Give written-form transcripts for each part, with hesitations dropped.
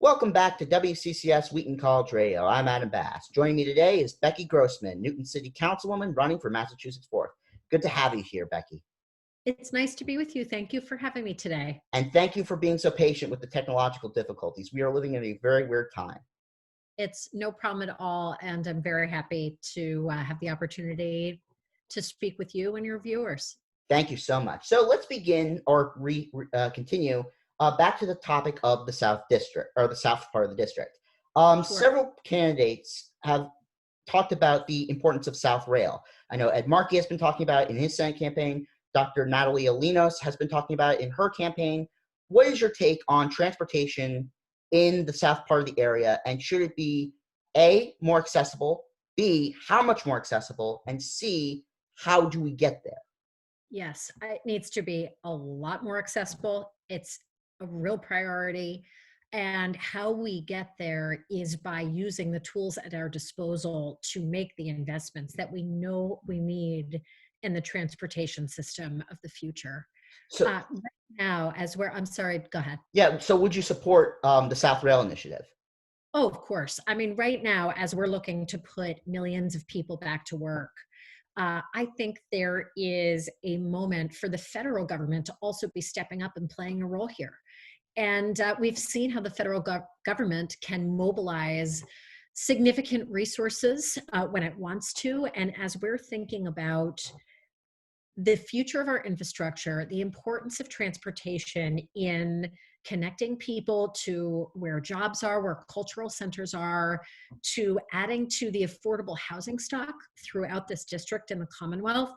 Welcome back to WCCS Wheaton College Radio. I'm Adam Bass. Joining me today is Becky Grossman, Newton City Councilwoman running for Massachusetts 4th. Good to have you here, Becky. It's nice to be with you. Thank you for having me today. And thank you for being so patient with the technological difficulties. We are living in a very weird time. It's no problem at all, and I'm very happy to have the opportunity to speak with you and your viewers. Thank you so much. So let's begin or continue back to the topic of the South District, or the South part of the district. Sure. Several candidates have talked about the importance of South Rail. I know Ed Markey has been talking about it in his Senate campaign. Dr. Natalie Alinos has been talking about it in her campaign. What is your take on transportation in the south part of the area, and should it be A, more accessible, B, how much more accessible, and C, how do we get there? Yes, it needs to be a lot more accessible. It's a real priority. And how we get there is by using the tools at our disposal to make the investments that we know we need in the transportation system of the future. So right now, I'm sorry, go ahead. Yeah, so would you support the South Rail Initiative? Oh, of course. I mean, right now, as we're looking to put millions of people back to work, I think there is a moment for the federal government to also be stepping up and playing a role here. And we've seen how the federal government can mobilize significant resources when it wants to. And as we're thinking about the future of our infrastructure, the importance of transportation in connecting people to where jobs are, where cultural centers are, to adding to the affordable housing stock throughout this district and the Commonwealth,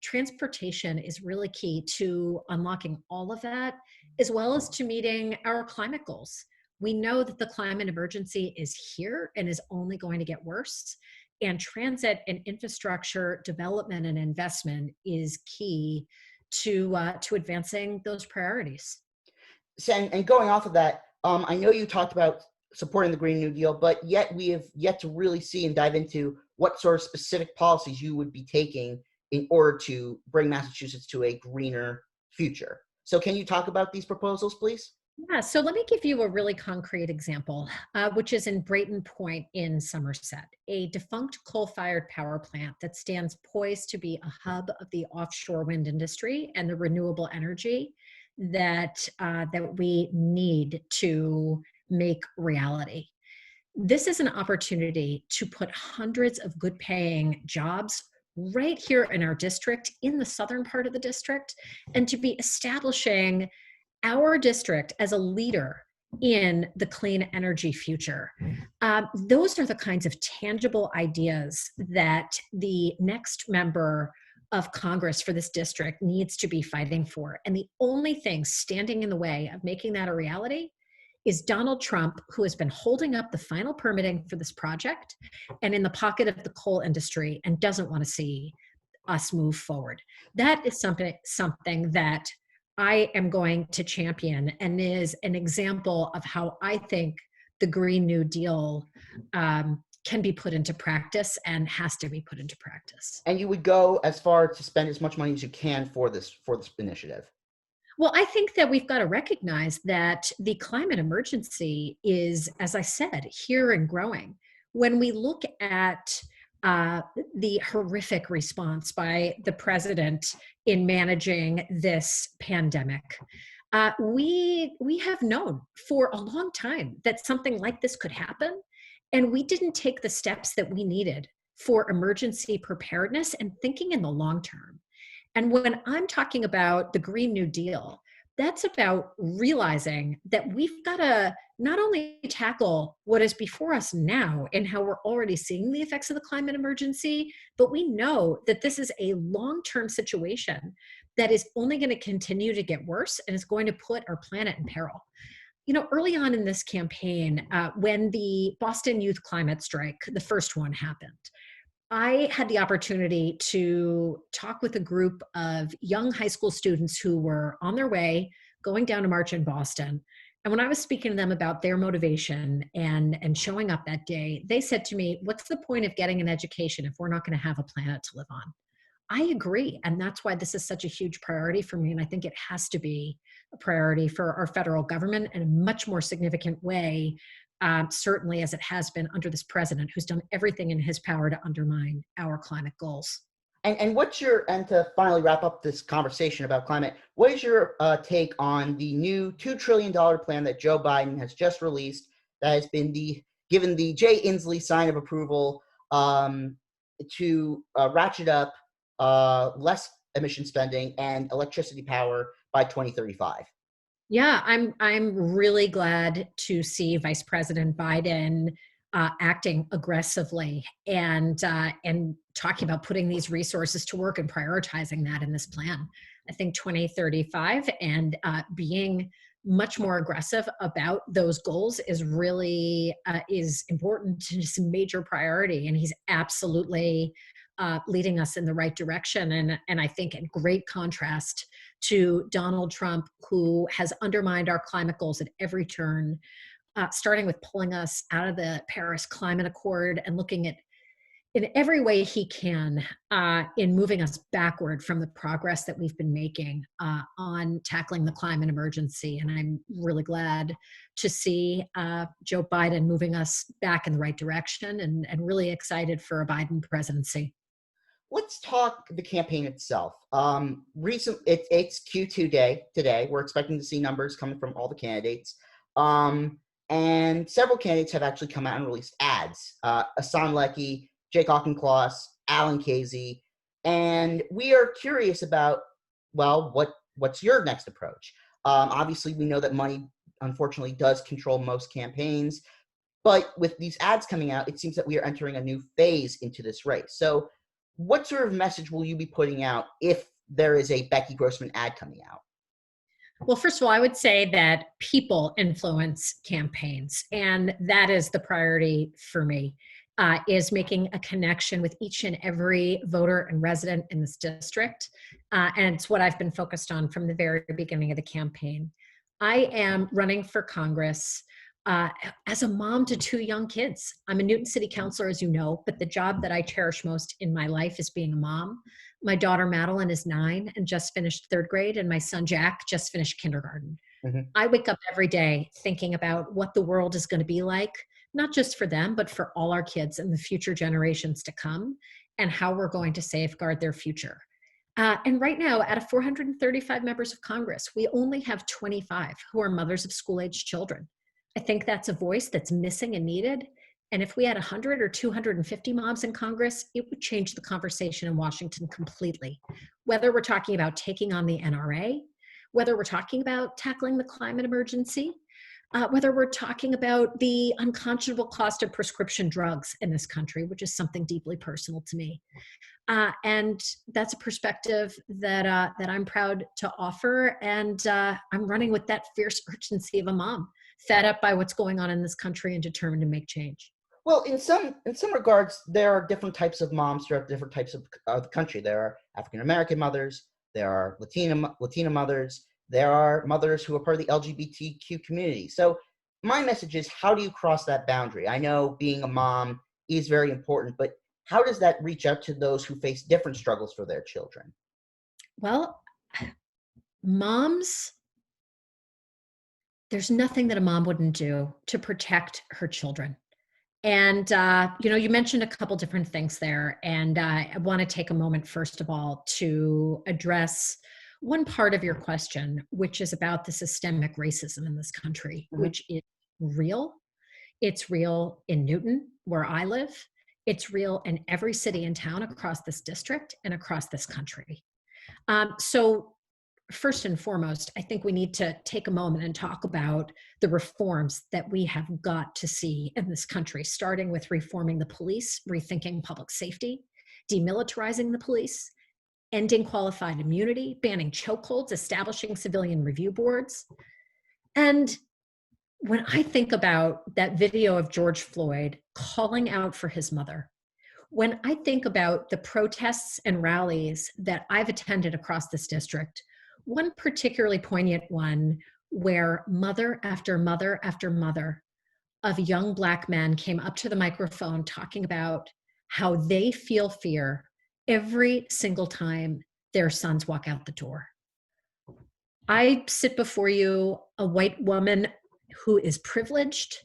transportation is really key to unlocking all of that, as well as to meeting our climate goals. We know that the climate emergency is here and is only going to get worse. And transit and infrastructure development and investment is key to advancing those priorities. And going off of that, I know you talked about supporting the Green New Deal, but yet we have yet to really see and dive into what sort of specific policies you would be taking in order to bring Massachusetts to a greener future. So can you talk about these proposals, please? Yeah, so let me give you a really concrete example, which is in Brayton Point in Somerset, a defunct coal-fired power plant that stands poised to be a hub of the offshore wind industry and the renewable energy that we need to make reality. This is an opportunity to put hundreds of good-paying jobs right here in our district, in the southern part of the district, and to be establishing our district as a leader in the clean energy future. Those are the kinds of tangible ideas that the next member of Congress for this district needs to be fighting for. And the only thing standing in the way of making that a reality is Donald Trump, who has been holding up the final permitting for this project and in the pocket of the coal industry and doesn't want to see us move forward. That is something that I am going to champion and is an example of how I think the Green New Deal can be put into practice and has to be put into practice. And you would go as far to spend as much money as you can for this initiative? Well, I think that we've got to recognize that the climate emergency is, as I said, here and growing. When we look at the horrific response by the president in managing this pandemic, we have known for a long time that something like this could happen, and we didn't take the steps that we needed for emergency preparedness and thinking in the long term. And when I'm talking about the Green New Deal, that's about realizing that we've got to not only tackle what is before us now and how we're already seeing the effects of the climate emergency, but we know that this is a long-term situation that is only going to continue to get worse and is going to put our planet in peril. You know, early on in this campaign, when the Boston Youth Climate Strike, the first one, happened, I had the opportunity to talk with a group of young high school students who were on their way going down to march in Boston. And when I was speaking to them about their motivation and showing up that day, they said to me, "What's the point of getting an education if we're not going to have a planet to live on?" I agree. And that's why this is such a huge priority for me. And I think it has to be a priority for our federal government in a much more significant way, certainly as it has been under this president who's done everything in his power to undermine our climate goals. And what's your, and to finally wrap up this conversation about climate, what is your take on the new $2 trillion plan that Joe Biden has just released that has been given the Jay Inslee sign of approval to ratchet up less emission spending and electricity power by 2035? Yeah, I'm really glad to see Vice President Biden acting aggressively and talking about putting these resources to work and prioritizing that in this plan. I think 2035 and being much more aggressive about those goals is really is important. It's a major priority, and he's absolutely leading us in the right direction. And I think in great contrast to Donald Trump, who has undermined our climate goals at every turn, starting with pulling us out of the Paris Climate Accord and looking at in every way he can in moving us backward from the progress that we've been making on tackling the climate emergency. And I'm really glad to see Joe Biden moving us back in the right direction, and really excited for a Biden presidency. Let's talk the campaign itself. It's Q2 day today. We're expecting to see numbers coming from all the candidates. And several candidates have actually come out and released ads. Asan Leckie, Jake Auchincloss, Alan Casey. And we are curious about, well, what's your next approach? Obviously, we know that money, unfortunately, does control most campaigns. But with these ads coming out, it seems that we are entering a new phase into this race. So what sort of message will you be putting out if there is a Becky Grossman ad coming out? Well, first of all, I would say that people influence campaigns, and that is the priority for me, is making a connection with each and every voter and resident in this district. And it's what I've been focused on from the very beginning of the campaign. I am running for Congress as a mom to two young kids. I'm a Newton City Councilor, as you know, but the job that I cherish most in my life is being a mom. My daughter Madeline is 9 and just finished 3rd grade, and my son Jack just finished kindergarten. Mm-hmm. I wake up every day thinking about what the world is going to be like, not just for them, but for all our kids and the future generations to come, and how we're going to safeguard their future. And right now, out of 435 members of Congress, we only have 25 who are mothers of school-aged children. I think that's a voice that's missing and needed. And if we had 100 or 250 moms in Congress, it would change the conversation in Washington completely. Whether we're talking about taking on the NRA, whether we're talking about tackling the climate emergency, whether we're talking about the unconscionable cost of prescription drugs in this country, which is something deeply personal to me. And that's a perspective that I'm proud to offer. And I'm running with that fierce urgency of a mom, fed up by what's going on in this country and determined to make change. Well, in some regards, there are different types of moms throughout different types of the country. There are African-American mothers, there are Latina mothers, there are mothers who are part of the LGBTQ community. So my message is, how do you cross that boundary? I know being a mom is very important, but how does that reach out to those who face different struggles for their children? Well, moms, there's nothing that a mom wouldn't do to protect her children. And, you mentioned a couple different things there. And I want to take a moment, first of all, to address one part of your question, which is about the systemic racism in this country, Mm-hmm. which is real. It's real in Newton, where I live. It's real in every city and town across this district and across this country. So first and foremost, I think we need to take a moment and talk about the reforms that we have got to see in this country, starting with reforming the police, rethinking public safety, demilitarizing the police, ending qualified immunity, banning chokeholds, establishing civilian review boards. And when I think about that video of George Floyd calling out for his mother, when I think about the protests and rallies that I've attended across this district, one particularly poignant one where mother after mother after mother of young Black men came up to the microphone talking about how they feel fear every single time their sons walk out the door. I sit before you, a white woman who is privileged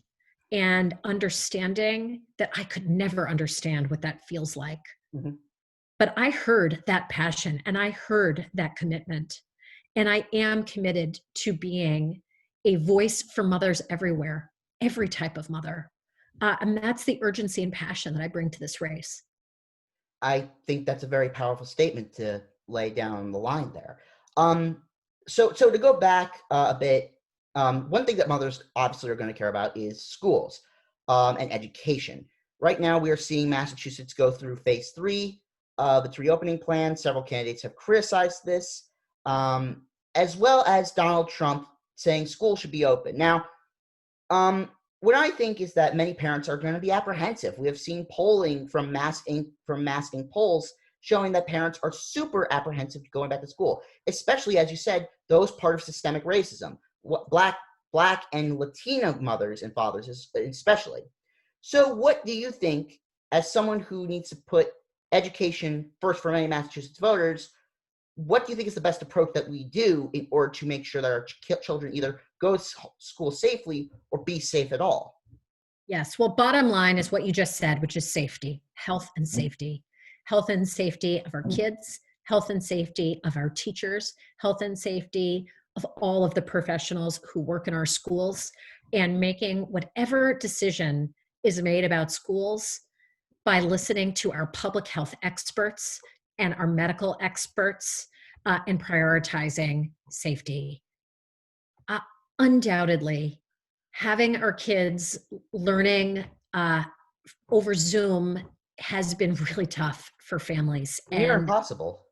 and understanding that I could never understand what that feels like. Mhm. But I heard that passion and I heard that commitment. And I am committed to being a voice for mothers everywhere, every type of mother. And that's the urgency and passion that I bring to this race. I think that's a very powerful statement to lay down the line there. So to go back a bit, one thing that mothers obviously are going to care about is schools and education. Right now, we are seeing Massachusetts go through phase 3 of its reopening plan. Several candidates have criticized this, as well as Donald Trump saying schools should be open. Now, what I think is that many parents are going to be apprehensive. We have seen polling from Mass Inc. polls showing that parents are super apprehensive to going back to school, especially, as you said, those part of systemic racism, Black and Latino mothers and fathers especially. So what do you think, as someone who needs to put education first for many Massachusetts voters, what do you think is the best approach that we do in order to make sure that our children either go to school safely or be safe at all? Yes. Well, bottom line is what you just said, which is safety, health and safety. Health and safety of our kids, health and safety of our teachers, health and safety of all of the professionals who work in our schools, and making whatever decision is made about schools by listening to our public health experts and our medical experts and prioritizing safety. Undoubtedly, having our kids learning over Zoom has been really tough for families. Near And impossible.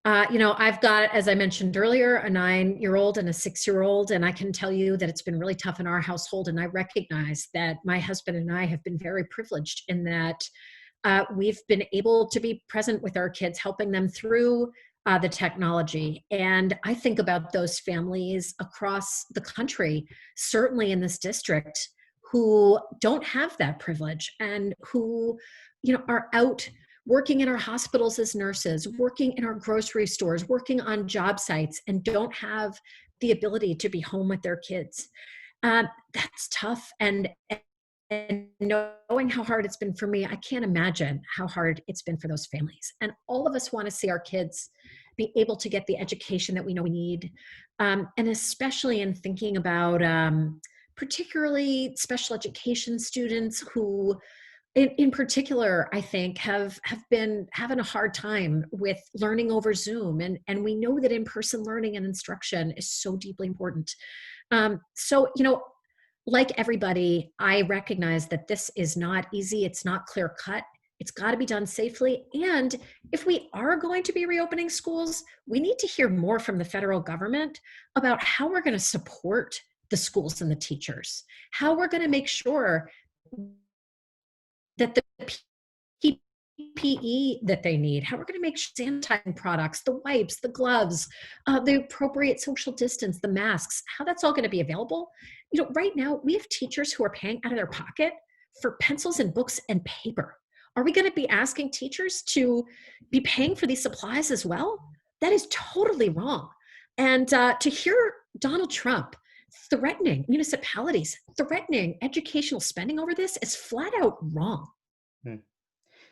I've got, as I mentioned earlier, a 9-year-old and a 6-year-old, and I can tell you that it's been really tough in our household. And I recognize that my husband and I have been very privileged in that we've been able to be present with our kids, helping them through the technology. And I think about those families across the country, certainly in this district, who don't have that privilege and who, are out working in our hospitals as nurses, working in our grocery stores, working on job sites, and don't have the ability to be home with their kids. That's tough. And knowing how hard it's been for me, I can't imagine how hard it's been for those families. And all of us want to see our kids be able to get the education that we know we need. And especially in thinking about particularly special education students who, in particular, I think have been having a hard time with learning over Zoom. And we know that in-person learning and instruction is so deeply important. Like everybody, I recognize that this is not easy. It's not clear cut. It's got to be done safely. And if we are going to be reopening schools, we need to hear more from the federal government about how we're going to support the schools and the teachers, how we're going to make sure that the PPE that they need, how we're going to make sanitizing products, the wipes, the gloves, the appropriate social distance, the masks, how that's all going to be available. Right now we have teachers who are paying out of their pocket for pencils and books and paper. Are we going to be asking teachers to be paying for these supplies as well? That is totally wrong. And to hear Donald Trump threatening municipalities, threatening educational spending over this is flat out wrong.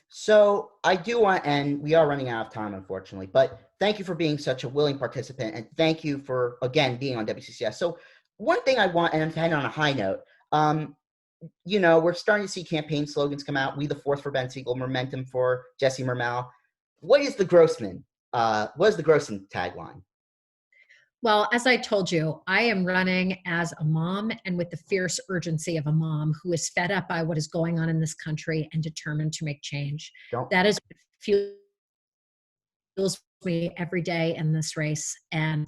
So I do want, and we are running out of time, unfortunately, but thank you for being such a willing participant, and thank you for, again, being on WCCS. So one thing I want, and I'm heading on a high note, we're starting to see campaign slogans come out. We the Fourth for Ben Siegel, Momentum for Jesse Mermel. What is the Grossman tagline? Well, as I told you, I am running as a mom and with the fierce urgency of a mom who is fed up by what is going on in this country and determined to make change. That is what fuels me every day in this race, and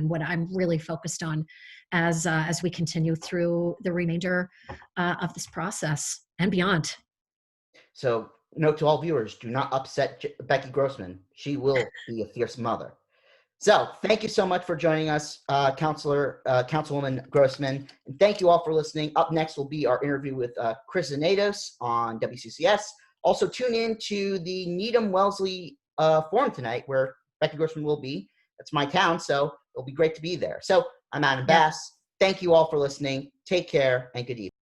what I'm really focused on as we continue through the remainder of this process and beyond. So, note to all viewers: do not upset Becky Grossman. She will be a fierce mother. So, thank you so much for joining us, Councilwoman Grossman, and thank you all for listening. Up next will be our interview with Chris Zanatos on WCCS. Also, tune in to the Needham Wellesley forum tonight where Becky Grossman will be. That's my town, so it'll be great to be there. So I'm Adam Yeah. Bass. Thank you all for listening. Take care and good evening.